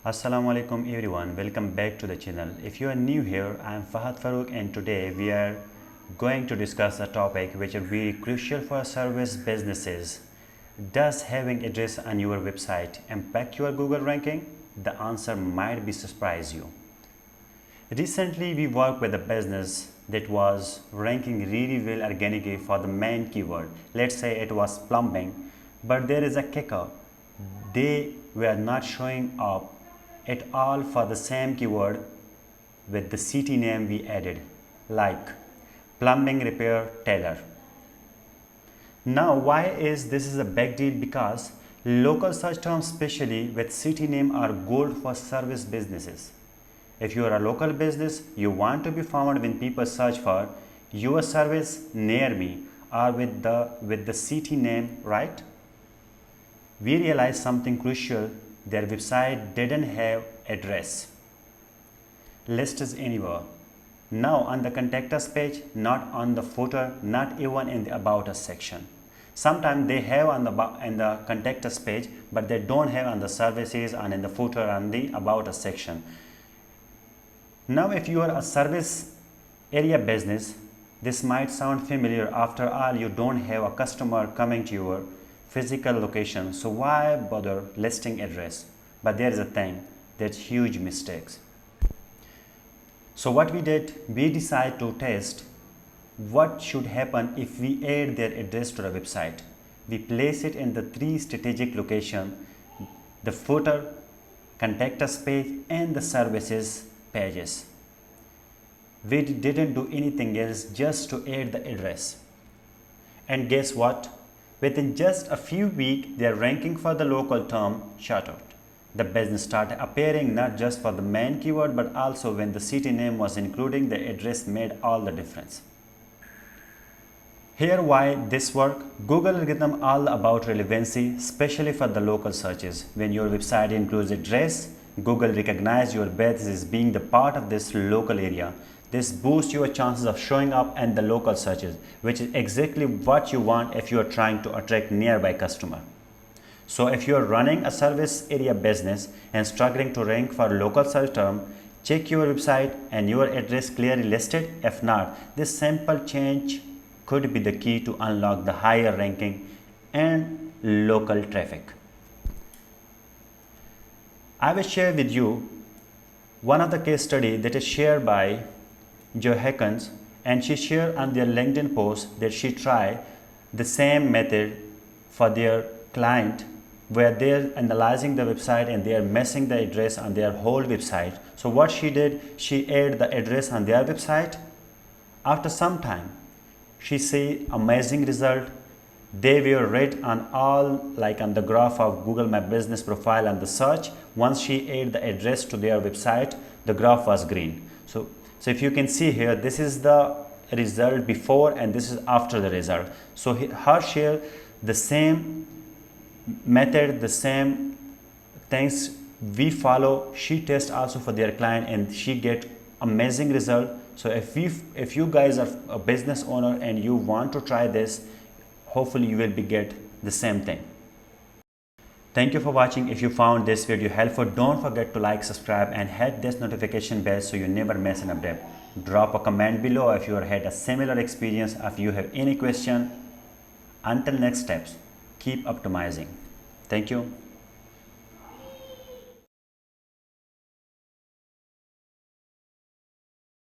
Assalamu alaikum everyone, welcome back to the channel. If you are new here, I am Fahad Farouk and today we are going to discuss a topic which is very crucial for service businesses. Does having address on your website impact your Google ranking? The answer might be surprise you. Recently we worked with a business that was ranking really well organically for the main keyword. Let's say it was plumbing, but there is a kicker. They were not showing up at all for the same keyword with the city name we added, like plumbing repair tailor. Now why is this a big deal? Because local search terms, especially with city name, are gold for service businesses. If you are a local business, you want to be found when people search for your service near me or with the city name, right? We realized something crucial. Their website didn't have address listed anywhere. Now on the contact us page, not on the footer, not even in the about us section. Sometimes they have on the contact us page, but they don't have on the services and in the footer and the about us section. Now if you are a service area business, this might sound familiar. After all, you don't have a customer coming to your physical location, so why bother listing address? But there is a thing, that's huge mistakes. So what we did, we decided to test what should happen if we add their address to the website. We place it in the three strategic locations: the footer, contact us page and the services pages. We didn't do anything else, just to add the address. And guess what? Within just a few weeks, their ranking for the local term shot out. The business started appearing not just for the main keyword, but also when the city name was including the address made all the difference. Here why this work. Google algorithm all about relevancy, especially for the local searches. When your website includes address, Google recognizes your business as being the part of this local area. This boosts your chances of showing up in the local searches, which is exactly what you want if you are trying to attract nearby customer. So if you are running a service area business and struggling to rank for local search term, check your website and your address clearly listed. If not, this simple change could be the key to unlock the higher ranking and local traffic. I will share with you one of the case study that is shared by Joe Hackens, and she shared on their LinkedIn post that she tried the same method for their client, where they're analyzing the website and they are messing the address on their whole website. So what she did, she added the address on their website. After some time, she see amazing result. They were red on all, like on the graph of Google My Business profile and the search. Once she added the address to their website, the graph was green. So if you can see here, this is the result before and this is after the result. So her share the same method, the same things we follow, she tests also for their client and she get amazing result. So if you guys are a business owner and you want to try this, hopefully you will get the same thing. Thank you for watching. If you found this video helpful, don't forget to like, subscribe and hit this notification bell so you never miss an update. Drop a comment below if you had a similar experience. If you have any question, until next steps, keep optimizing. Thank you.